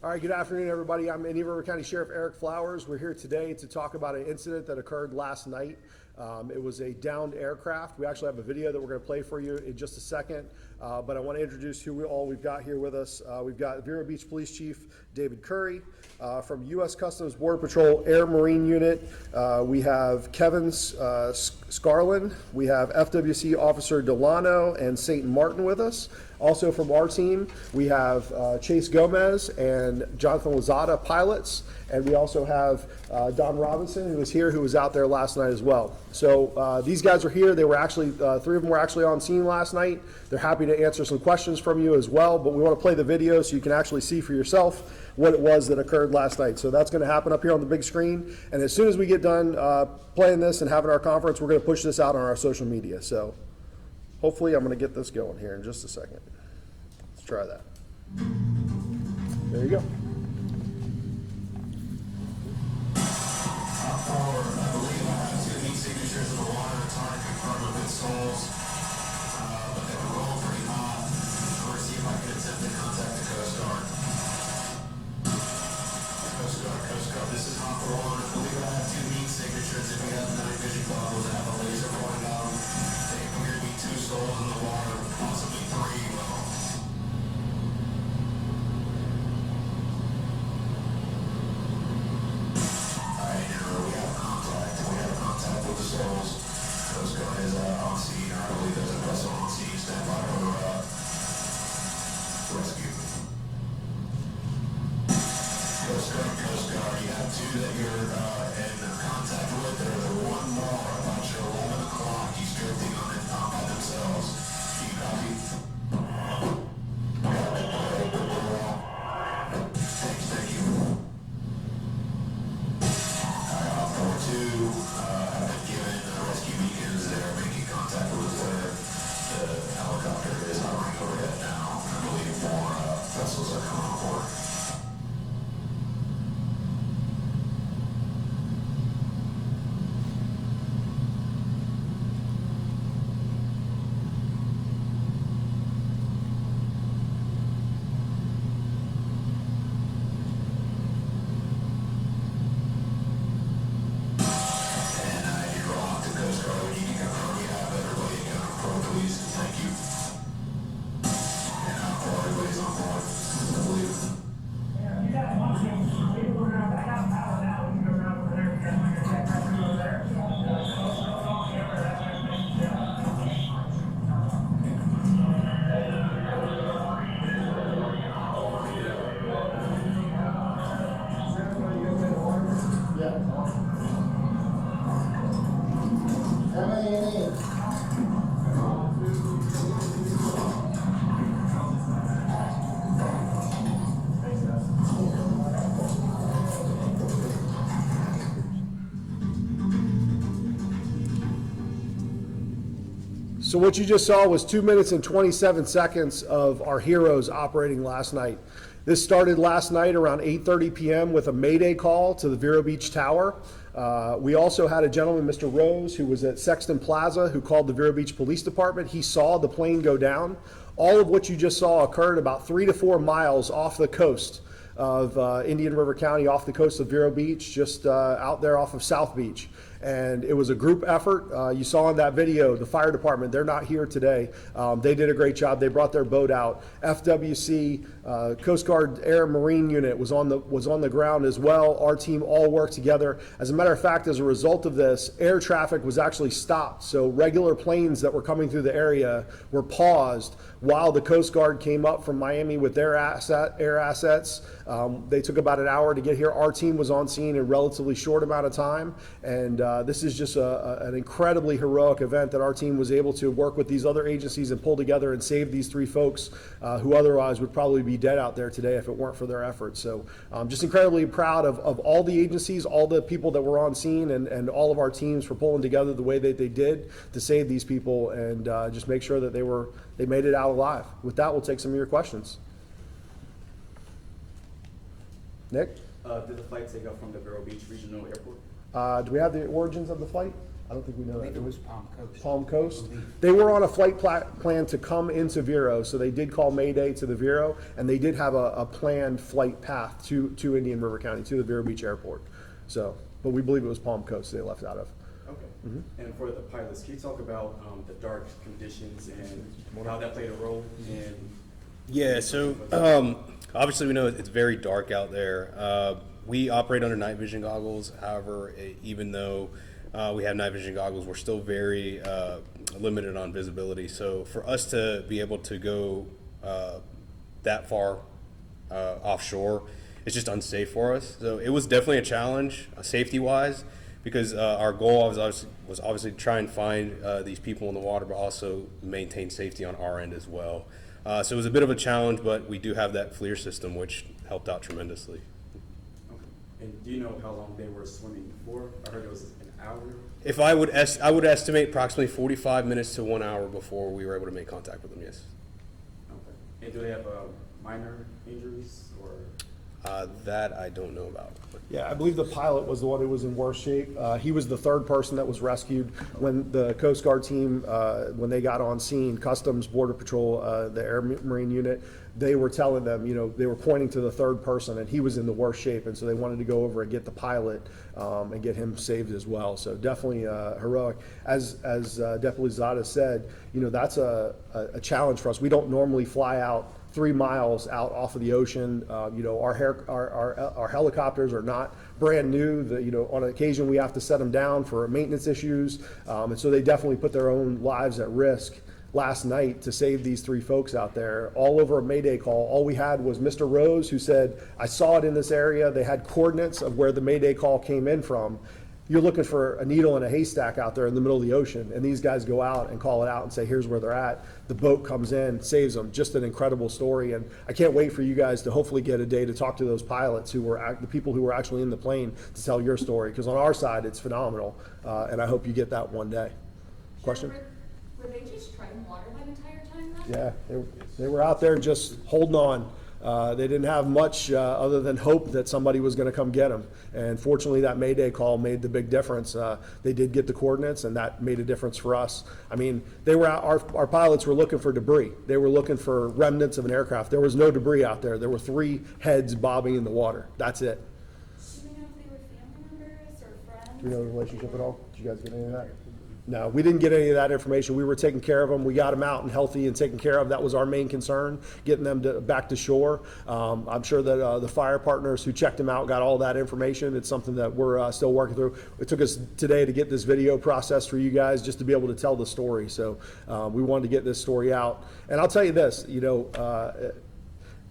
All right, good afternoon, everybody. I'm Indian River County Sheriff Eric Flowers. We're here today to talk about an incident that occurred last night. It was a downed aircraft. We actually have a video that we're going to play for you in just a second, but I want to introduce who we've got here with us. We've got Vero Beach Police Chief David Curry, from U.S. Customs Border Patrol Air Marine Unit. We have Kevin Scarlin. We have FWC Officer Delano and St. Martin with us. Also from our team, we have Chase Gomez and Jonathan Lazada, pilots, and we also have Don Robinson, who was here, who was out there last night as well. So these guys are here. They were actually, three of them were actually on scene last night. They're happy to answer some questions from you as well, but we want to play the video so you can actually see for yourself what it was that occurred last night. So that's going to happen up here on the big screen, and as soon as we get done playing this and having our conference, we're going to push this out on our social media. So hopefully I'm going to get this going here in just a second. Let's try that. There you go. I believe I have to need signatures in the water, trying to confirm with its souls. But they were rolling pretty hot. I'm going to see if I can attempt to contact the Coast Guard. Coast Guard, this is Hopper 1. I believe I have 2 mean signatures. If you have night vision goggles that have a laser pointed out, they appear to be 2 souls in the water, possibly 3. Coast Guard is on scene, or I believe there's a vessel on scene. Stand by for rescue. Coast Guard, you have 2 that you're in contact with. There's 1 more about your 11 o'clock. He's drifting on it by themselves. Do you copy? Thank you. Alright, 2 have been given rescue beacons. They're making contact with where the helicopter is hovering overhead now. I believe more vessels are coming on board. So what you just saw was 2 minutes and 27 seconds of our heroes operating last night. This started last night around 8:30 p.m. with a Mayday call to the Vero Beach Tower. We also had a gentleman, Mr. Rose, who was at Sexton Plaza, who called the Vero Beach Police Department. He saw the plane go down. All of what you just saw occurred about 3 to 4 miles off the coast of Indian River County, off the coast of Vero Beach, just out there off of South Beach. And it was a group effort. You saw in that video, the fire department, they're not here today. They did a great job. They brought their boat out. FWC, Coast Guard Air Marine Unit was on the ground as well. Our team all worked together. As a matter of fact, as a result of this, air traffic was actually stopped. So regular planes that were coming through the area were paused while the Coast Guard came up from Miami with their air assets. They took about an hour to get here. Our team was on scene in a relatively short amount of time, and this is just an incredibly heroic event that our team was able to work with these other agencies and pull together and save these 3 folks who otherwise would probably be dead out there today if it weren't for their efforts. So I'm just incredibly proud of all the agencies, all the people that were on scene, and all of our teams for pulling together the way that they did to save these people and just make sure that they made it out alive. With that, we'll take some of your questions. Nick? Did the flight take off from the Vero Beach Regional Airport? Do we have the origins of the flight? I don't think we know I that. think it was Palm Coast. Palm Coast. They were on a flight plan to come into Vero, so they did call Mayday to the Vero, and they did have a planned flight path to Indian River County, to the Vero Beach Airport. So, but we believe it was Palm Coast they left out of. Okay. And for the pilots, can you talk about the dark conditions and how that played a role in? Yeah, so obviously we know it's very dark out there. We operate under night vision goggles. However, even though we have night vision goggles, we're still very limited on visibility. So for us to be able to go that far offshore, it's just unsafe for us. So it was definitely a challenge, safety-wise, because our goal was obviously to try and find these people in the water, but also maintain safety on our end as well. So it was a bit of a challenge, but we do have that FLIR system, which helped out tremendously. Okay. And do you know how long they were swimming for? I heard it was an hour. If I would estimate approximately 45 minutes to 1 hour before we were able to make contact with them. Yes. Okay. And do they have minor injuries or? That I don't know about. Yeah, I believe the pilot was the one who was in worse shape. He was the third person that was rescued when the Coast Guard team, when they got on scene, Customs, Border Patrol, the Air Marine unit, they were telling them, they were pointing to the third person, and he was in the worst shape, and so they wanted to go over and get the pilot and get him saved as well. So definitely heroic. As Deputy Zada said, that's a challenge for us. We don't normally fly out 3 miles out off of the ocean. Our helicopters are not brand new. On occasion we have to set them down for maintenance issues, and so they definitely put their own lives at risk last night to save these 3 folks out there. All over a Mayday call, all we had was Mr. Rose, who said, "I saw it in this area." They had coordinates of where the Mayday call came in from. You're looking for a needle in a haystack out there in the middle of the ocean, and these guys go out and call it out and say, here's where they're at. The boat comes in, saves them. Just an incredible story, and I can't wait for you guys to hopefully get a day to talk to those pilots who were the people who were actually in the plane to tell your story, because on our side it's phenomenal, and I hope you get that one day. Question? Were they just treading water that entire time then? Yeah, they were out there just holding on. They didn't have much other than hope that somebody was going to come get them. And fortunately, that Mayday call made the big difference. They did get the coordinates, and that made a difference for us. I mean, they were our pilots were looking for debris. They were looking for remnants of an aircraft. There was no debris out there. There were 3 heads bobbing in the water. That's it. Do we know if they were family members or friends? Do you know the relationship at all? Did you guys get any of that? No, we didn't get any of that information. We were taking care of them. We got them out and healthy and taken care of. That was our main concern, getting them back to shore. I'm sure that the fire partners who checked them out got all that information. It's something that we're still working through. It took us today to get this video processed for you guys just to be able to tell the story. So we wanted to get this story out. And I'll tell you this,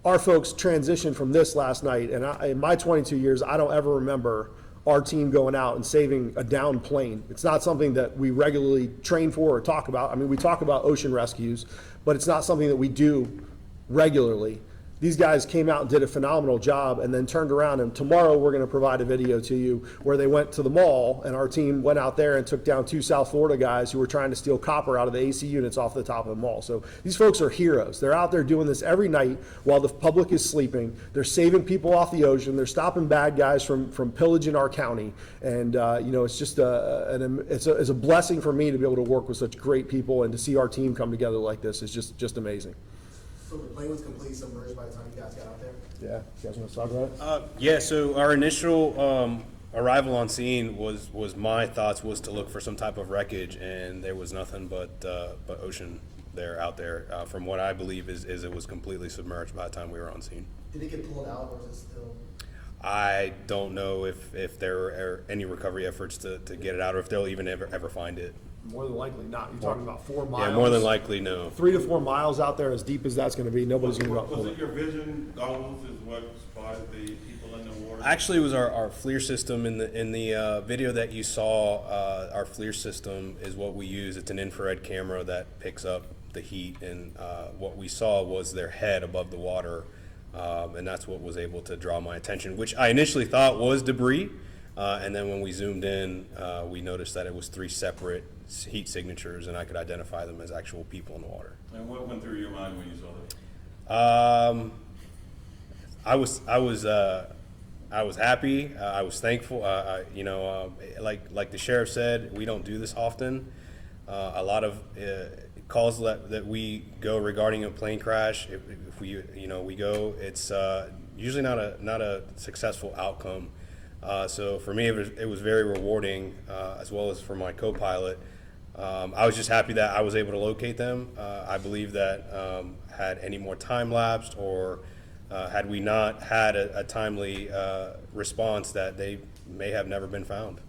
our folks transitioned from this last night, and in my 22 years, I don't ever remember our team going out and saving a downed plane. It's not something that we regularly train for or talk about. I mean, we talk about ocean rescues, but it's not something that we do regularly. These guys came out and did a phenomenal job, and then turned around, and tomorrow we're going to provide a video to you where they went to the mall, and our team went out there and took down 2 South Florida guys who were trying to steal copper out of the AC units off the top of the mall. So these folks are heroes. They're out there doing this every night while the public is sleeping. They're saving people off the ocean. They're stopping bad guys from pillaging our county. And it's just it's a blessing for me to be able to work with such great people, and to see our team come together like this is just amazing. So the plane was completely submerged by the time you guys got out there? Yeah, you guys want to talk about it? Yeah, so our initial arrival on scene was my thoughts was to look for some type of wreckage, and there was nothing but ocean out there. From what I believe is it was completely submerged by the time we were on scene. Did it get pulled out, or is it still? I don't know if there are any recovery efforts to get it out, or if they'll even ever find it. More than likely not. You're talking about 4 miles. Yeah, more than likely, no. 3 to 4 miles out there, as deep as that's going to be. Nobody's going to go. Was it your vision goggles is what spotted the people in the water? Actually, it was our FLIR system in the video that you saw. Our FLIR system is what we use. It's an infrared camera that picks up the heat, and what we saw was their head above the water, and that's what was able to draw my attention, which I initially thought was debris. And then when we zoomed in, we noticed that it was 3 separate heat signatures, and I could identify them as actual people in the water. And what went through your mind when you saw that? I was I was happy. I was thankful. Like the sheriff said, we don't do this often. A lot of calls that we go regarding a plane crash, if we we go, it's usually not a successful outcome. So for me, it was very rewarding, as well as for my co-pilot. I was just happy that I was able to locate them. I believe that had any more time lapsed, or had we not had a timely response, that they may have never been found.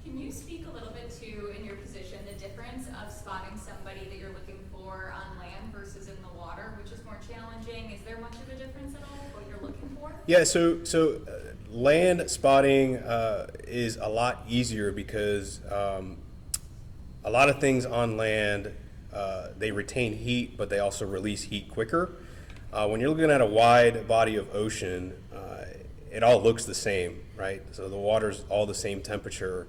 Can you speak a little bit to, in your position, the difference of spotting somebody that you're looking for on land versus in the water, which is more challenging? Is there much of a difference at all, what you're looking for? Yeah, so land spotting is a lot easier because a lot of things on land, they retain heat, but they also release heat quicker. When you're looking at a wide body of ocean, it all looks the same, right? So the water's all the same temperature,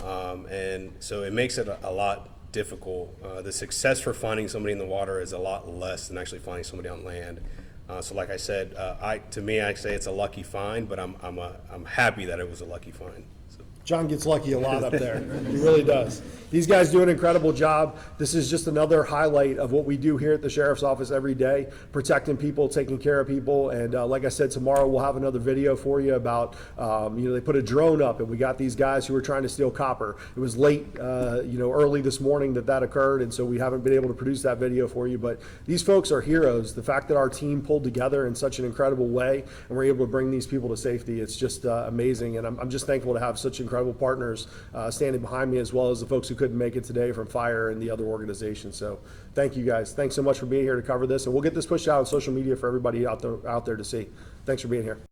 and so it makes it a lot difficult. The success for finding somebody in the water is a lot less than actually finding somebody on land. So like I said, to me, I say it's a lucky find, but I'm happy that it was a lucky find. So. John gets lucky a lot up there. He really does. These guys do an incredible job. This is just another highlight of what we do here at the Sheriff's Office every day, protecting people, taking care of people. And like I said, tomorrow we'll have another video for you about, they put a drone up and we got these guys who were trying to steal copper. It was late, early this morning that occurred, and so we haven't been able to produce that video for you. But these folks are heroes. The fact that our team pulled together in such an incredible way and we're able to bring these people to safety, it's just amazing. And I'm just thankful to have such incredible partners standing behind me, as well as the folks who couldn't make it today from fire and the other organizations. So thank you guys. Thanks so much for being here to cover this, and we'll get this pushed out on social media for everybody out there to see. Thanks for being here.